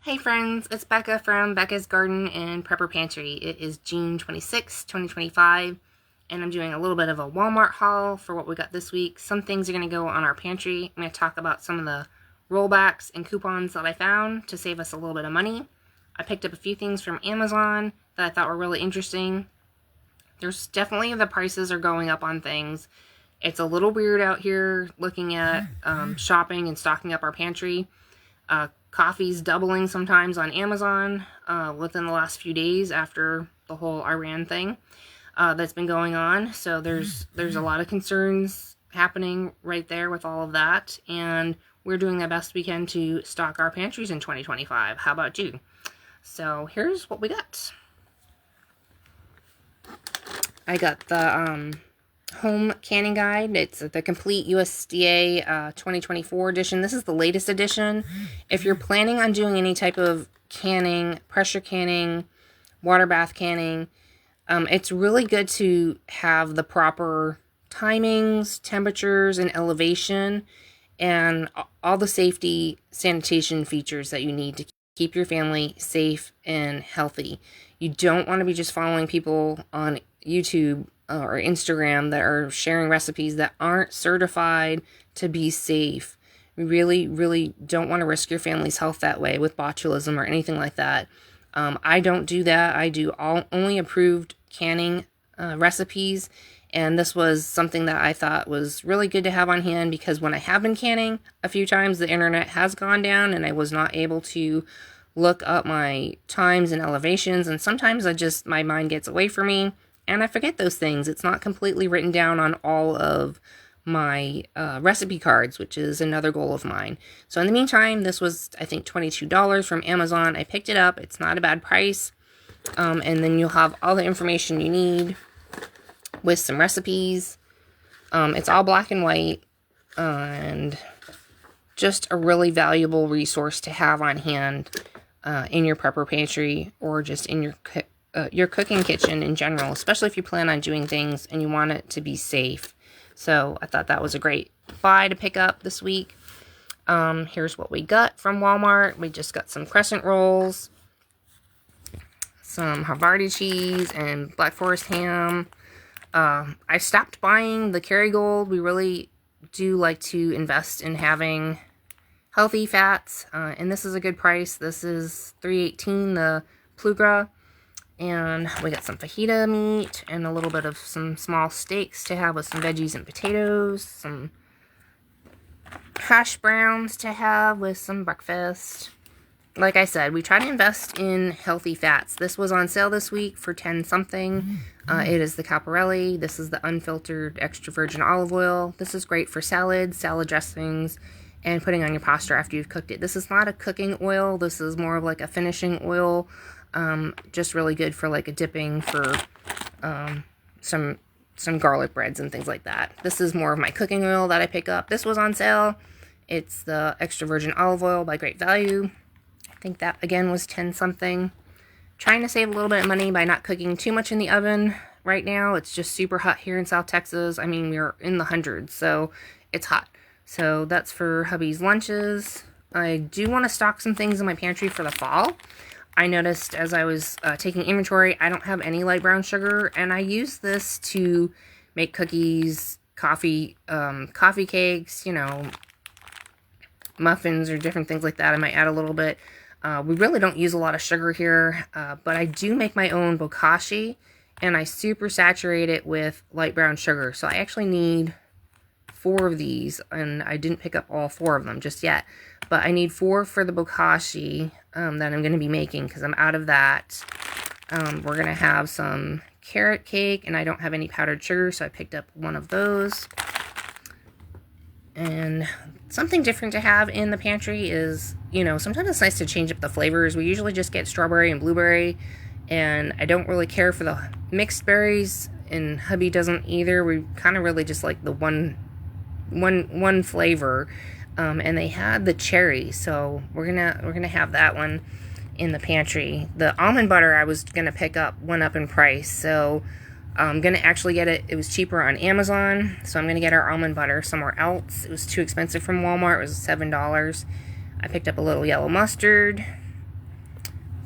Hey friends, it's Becca from Beccas Garden and Prepper Pantry. It is June 26, 2025, and I'm doing a little bit of a Walmart haul for what we got this week. Some things are going to go on our pantry. I'm going to talk about some of the rollbacks and coupons that I found to save us a little bit of money. I picked up a few things from Amazon that I thought were really interesting. There's definitely the prices are going up on things. It's a little weird out here looking at shopping and stocking up our pantry. Coffee's doubling sometimes on Amazon within the last few days after the whole Iran thing that's been going on. So there's a lot of concerns happening right there with all of that, and we're doing the best we can to stock our pantries in 2025. How about you? So here's what we got. I got the home canning guide. It's the complete USDA 2024 edition. This is the latest edition. If you're planning on doing any type of canning, pressure canning, water bath canning, it's really good to have the proper timings, temperatures, and elevation, and all the safety sanitation features that you need to keep your family safe and healthy. You don't want to be just following people on YouTube or Instagram that are sharing recipes that aren't certified to be safe. We really don't want to risk your family's health that way with botulism or anything like that. I don't do that. I do only approved canning recipes, and this was something that I thought was really good to have on hand because when I have been canning a few times, the internet has gone down and I was not able to look up my times and elevations, and sometimes my mind gets away from me and I forget those things. It's not completely written down on all of my recipe cards, which is another goal of mine. So in the meantime, this was, I think, $22 from Amazon. I picked it up. It's not a bad price. And then you'll have all the information you need with some recipes. It's all black and white, and just a really valuable resource to have on hand in your prepper pantry or just in your cooking kitchen in general, especially if you plan on doing things and you want it to be safe. So I thought that was a great buy to pick up this week. Here's what we got from Walmart. We just got some crescent rolls, some Havarti cheese, and Black Forest ham. I stopped buying the Kerrygold. We really do like to invest in having healthy fats, and this is a good price. This is $3.18, the Plugra. And we got some fajita meat and a little bit of some small steaks to have with some veggies and potatoes. Some hash browns to have with some breakfast. Like I said, we try to invest in healthy fats. This was on sale this week for 10 something. It is the Caparelli. This is the unfiltered extra virgin olive oil. This is great for salads, salad dressings, and putting on your pasta after you've cooked it. This is not a cooking oil. This is more of like a finishing oil. Just really good for like a dipping for some garlic breads and things like that. This is more of my cooking oil that I pick up. This was on sale. It's the extra virgin olive oil by Great Value. I think that again was 10 something. Trying to save a little bit of money by not cooking too much in the oven right now. It's just super hot here in South Texas. I mean, we're in the hundreds, so it's hot. So that's for hubby's lunches. I do want to stock some things in my pantry for the fall. I noticed as I was taking inventory, I don't have any light brown sugar, and I use this to make cookies, coffee cakes, muffins or different things like that. I might add a little bit. We really don't use a lot of sugar here, but I do make my own bokashi, and I super saturate it with light brown sugar. So I actually need 4 of these, and I didn't pick up all 4 of them just yet, but I need 4 for the bokashi that I'm going to be making because I'm out of that. We're going to have some carrot cake, and I don't have any powdered sugar, so I picked up 1 of those. And something different to have in the pantry is, sometimes it's nice to change up the flavors. We usually just get strawberry and blueberry, and I don't really care for the mixed berries, and hubby doesn't either. We kind of really just like the one flavor, and they had the cherry, so we're gonna have that one in the pantry. The almond butter I was gonna pick up went up in price, so I'm gonna actually get it. It was cheaper on Amazon, so I'm gonna get our almond butter somewhere else. It was too expensive from Walmart. It was $7. I picked up a little yellow mustard,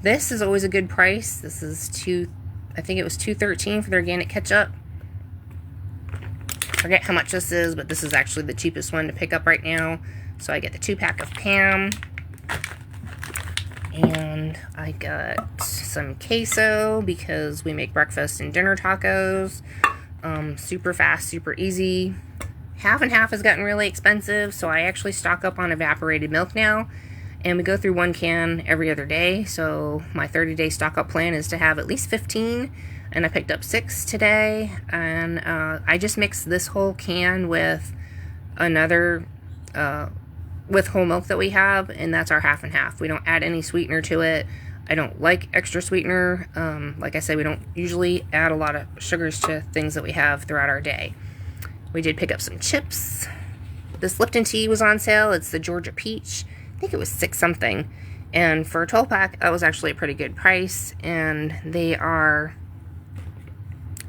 This is always a good price. This is I think it was $2.13 for the organic ketchup. Forget how much this is, but this is actually the cheapest one to pick up right now. So I get the 2-pack of Pam. And I got some queso because we make breakfast and dinner tacos. Super fast, super easy. Half and half has gotten really expensive, so I actually stock up on evaporated milk now. And we go through 1 can every other day. So my 30-day stock up plan is to have at least 15. And I picked up 6 today. And I just mixed this whole can with another with whole milk that we have, and that's our half and half. We don't add any sweetener to it. I don't like extra sweetener. Like I said, we don't usually add a lot of sugars to things that we have throughout our day. We did pick up some chips. This Lipton tea was on sale. It's the Georgia Peach. I think it was $6 something. And for a 12-pack, that was actually a pretty good price. And they are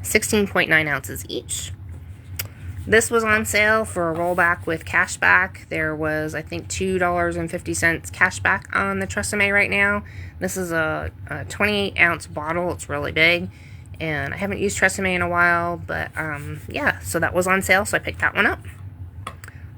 16.9 ounces each. This was on sale for a rollback with cashback. There was, I think, $2.50 cashback on the Tresemme right now. This is a 28-ounce bottle. It's really big. And I haven't used Tresemme in a while, but yeah, so that was on sale, so I picked that one up.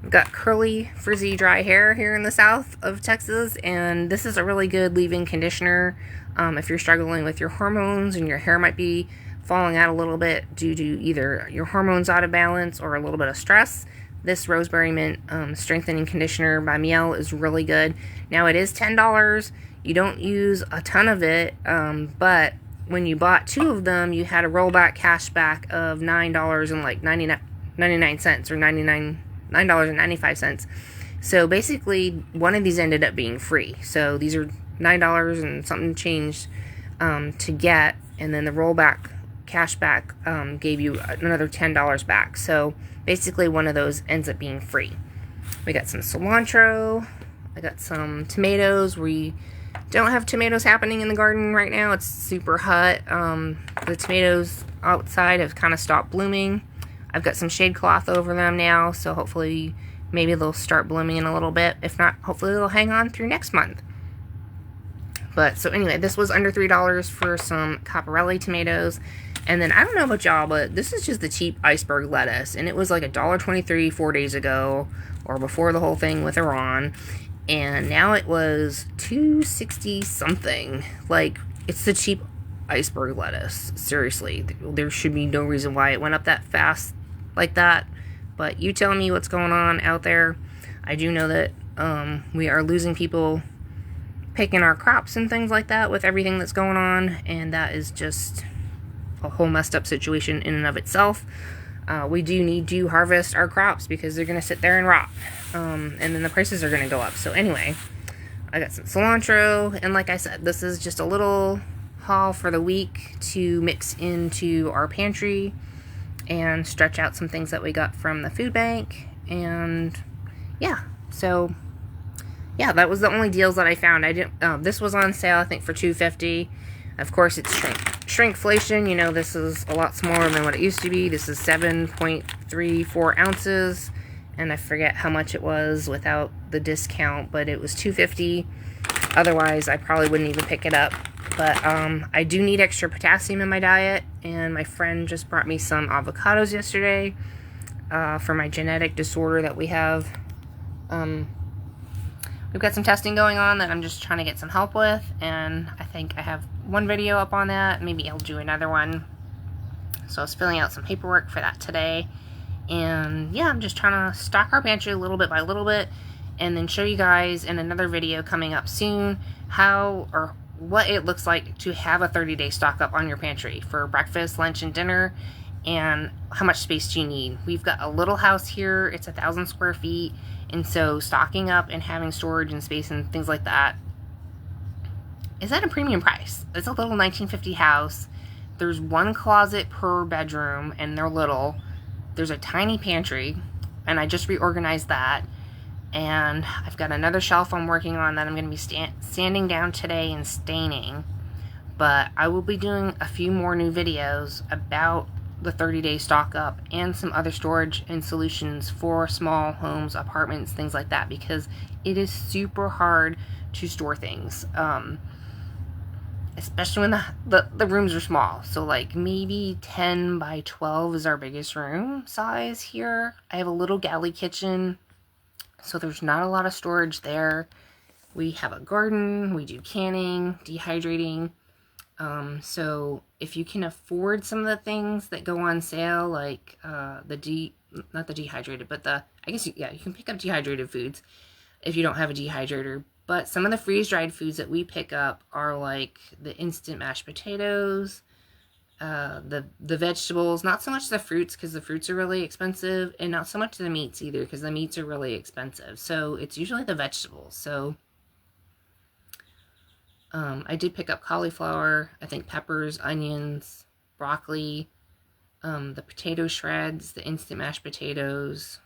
I've got curly, frizzy, dry hair here in the south of Texas, and this is a really good leave-in conditioner if you're struggling with your hormones and your hair might be falling out a little bit due to either your hormones out of balance or a little bit of stress. This Roseberry Mint Strengthening Conditioner by Miel is really good. Now it is $10. You don't use a ton of it, but when you bought 2 of them, you had a rollback cashback of $9 and like 99 cents or $9.95. So basically, one of these ended up being free. So these are $9 and something changed to get, and then the rollback cashback gave you another $10 back. So basically one of those ends up being free. We got some cilantro. I got some tomatoes. We don't have tomatoes happening in the garden right now. It's super hot. The tomatoes outside have kind of stopped blooming. I've got some shade cloth over them now, so hopefully maybe they'll start blooming in a little bit. If not, hopefully they'll hang on through next month. But so anyway, this was under $3 for some Caparelli tomatoes. And then I don't know about y'all, but this is just the cheap iceberg lettuce. And it was like $1.23 4 days ago, or before the whole thing with Iran. And now it was $2.60 something. Like, it's the cheap iceberg lettuce. Seriously, there should be no reason why it went up that fast like that. But you tell me what's going on out there. I do know that we are losing people picking our crops and things like that with everything that's going on. And that is just a whole messed up situation in and of itself. We do need to harvest our crops because they're going to sit there and rot. And then the prices are going to go up. So anyway, I got some cilantro. And like I said, this is just a little haul for the week to mix into our pantry and stretch out some things that we got from the food bank. And yeah, so yeah, that was the only deals that I found. I didn't. This was on sale, I think, for $2.50. Of course, it's shrinkflation. You know, this is a lot smaller than what it used to be. This is 7.34 ounces, and I forget how much it was without the discount, but it was $2.50. Otherwise, I probably wouldn't even pick it up. But I do need extra potassium in my diet, and my friend just brought me some avocados yesterday for my genetic disorder that we have. We've got some testing going on that I'm just trying to get some help with, and I think I have one video up on that. Maybe I'll do another one. So I was filling out some paperwork for that today. And yeah, I'm just trying to stock our pantry a little bit by little bit, and then show you guys in another video coming up soon how or what it looks like to have a 30-day stock up on your pantry for breakfast, lunch, and dinner, and how much space do you need. We've got a little house here. It's 1,000 square feet, and so stocking up and having storage and space and things like that is at a premium price. It's a little 1950 house. There's one closet per bedroom, and they're little. There's a tiny pantry, and I just reorganized that. And I've got another shelf I'm working on that I'm going to be sanding down today and staining. But I will be doing a few more new videos about the 30-day stock up and some other storage and solutions for small homes, apartments, things like that, because it is super hard to store things. especially when the rooms are small. So like maybe 10 by 12 is our biggest room size here. I have a little galley kitchen, so there's not a lot of storage there. We have a garden, we do canning, dehydrating. So if you can afford some of the things that go on sale, like not the dehydrated, but I guess, yeah, you can pick up dehydrated foods if you don't have a dehydrator. But some of the freeze-dried foods that we pick up are like the instant mashed potatoes, the vegetables, not so much the fruits because the fruits are really expensive, and not so much the meats either because the meats are really expensive. So it's usually the vegetables. So I did pick up cauliflower, I think peppers, onions, broccoli, the potato shreds, the instant mashed potatoes,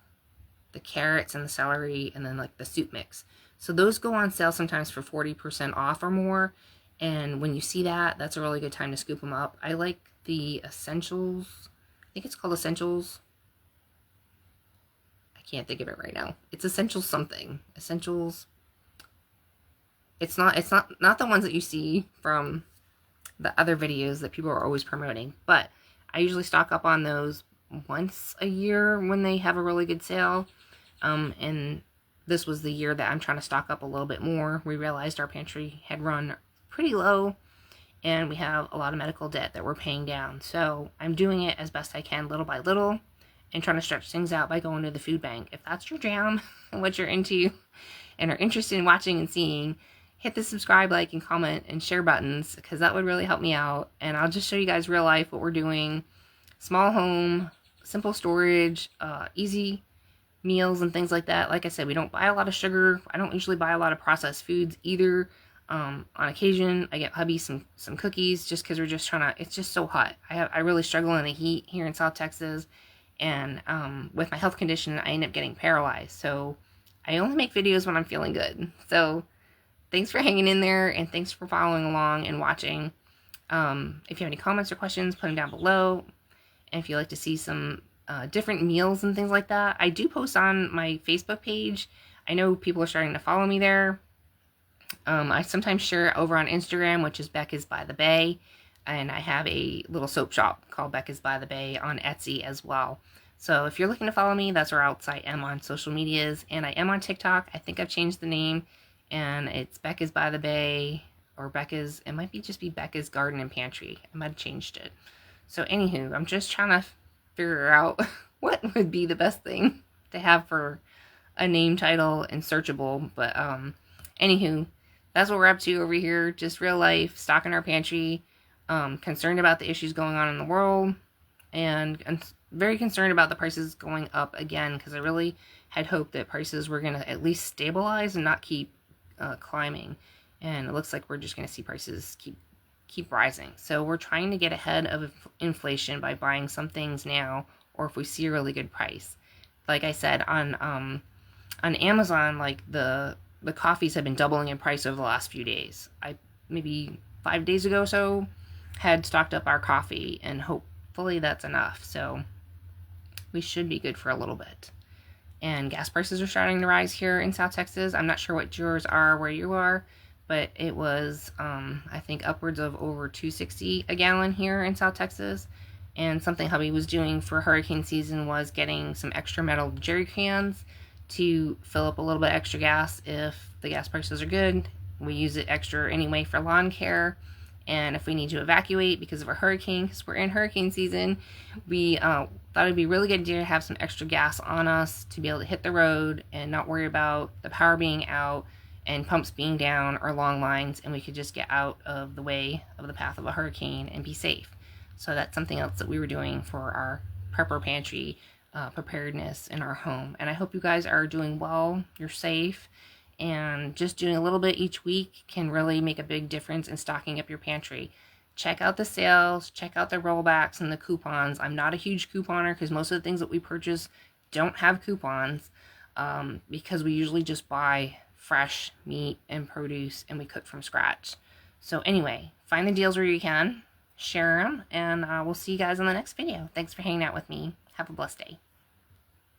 the carrots and the celery, and then like the soup mix. So those go on sale sometimes for 40% off or more. And when you see that, that's a really good time to scoop them up. I like the essentials. I think it's called essentials. I can't think of it right now. It's essentials something. Essentials. It's not the ones that you see from the other videos that people are always promoting. But I usually stock up on those once a year when they have a really good sale. And this was the year that I'm trying to stock up a little bit more. We realized our pantry had run pretty low, and we have a lot of medical debt that we're paying down. So I'm doing it as best I can, little by little, and trying to stretch things out by going to the food bank. If that's your jam and what you're into and are interested in watching and seeing, hit the subscribe, like, and comment, and share buttons, because that would really help me out. And I'll just show you guys real life what we're doing. Small home, simple storage, easy meals and things like that. Like I said, we don't buy a lot of sugar. I don't usually buy a lot of processed foods either. On occasion, I get hubby some cookies just because we're just trying to, it's just so hot. I really struggle in the heat here in South Texas. And with my health condition, I end up getting paralyzed. So I only make videos when I'm feeling good. So thanks for hanging in there, and thanks for following along and watching. If you have any comments or questions, put them down below. And if you'd like to see some different meals and things like that, I do post on my Facebook page. I know people are starting to follow me there. I sometimes share it over on Instagram, which is Beccas by the Bay. And I have a little soap shop called Beccas by the Bay on Etsy as well. So if you're looking to follow me, that's where else I am on social medias. And I am on TikTok. I think I've changed the name. And it's Beccas by the Bay, or Beccas, it might just be Beccas Garden and Pantry. I might have changed it. So anywho, I'm just trying to figure out what would be the best thing to have for a name, title, and searchable. But anywho, that's what we're up to over here. Just real life, stocking our pantry, concerned about the issues going on in the world, and very concerned about the prices going up again, because I really had hoped that prices were going to at least stabilize and not keep climbing. And it looks like we're just going to see prices keep rising. So we're trying to get ahead of inflation by buying some things now, or if we see a really good price. Like I said, on Amazon, like the coffees have been doubling in price over the last few days. I maybe 5 days ago or so had stocked up our coffee, and hopefully that's enough. So we should be good for a little bit. And gas prices are starting to rise here in South Texas. I'm not sure what yours are where you are, but it was, I think, upwards of over $2.60 a gallon here in South Texas. And something hubby was doing for hurricane season was getting some extra metal jerry cans to fill up a little bit extra gas if the gas prices are good. We use it extra anyway for lawn care. And if we need to evacuate because of a hurricane, because we're in hurricane season, we thought it'd be really good to have some extra gas on us to be able to hit the road and not worry about the power being out and pumps being down or long lines, and we could just get out of the way of the path of a hurricane and be safe. So that's something else that we were doing for our prepper pantry preparedness in our home. And I hope you guys are doing well, you're safe, and just doing a little bit each week can really make a big difference in stocking up your pantry. Check out the sales, check out the rollbacks and the coupons. I'm not a huge couponer because most of the things that we purchase don't have coupons, because we usually just buy fresh meat and produce and we cook from scratch. So anyway, find the deals where you can, share them, and we'll see you guys in the next video. Thanks for hanging out with me. Have a blessed day.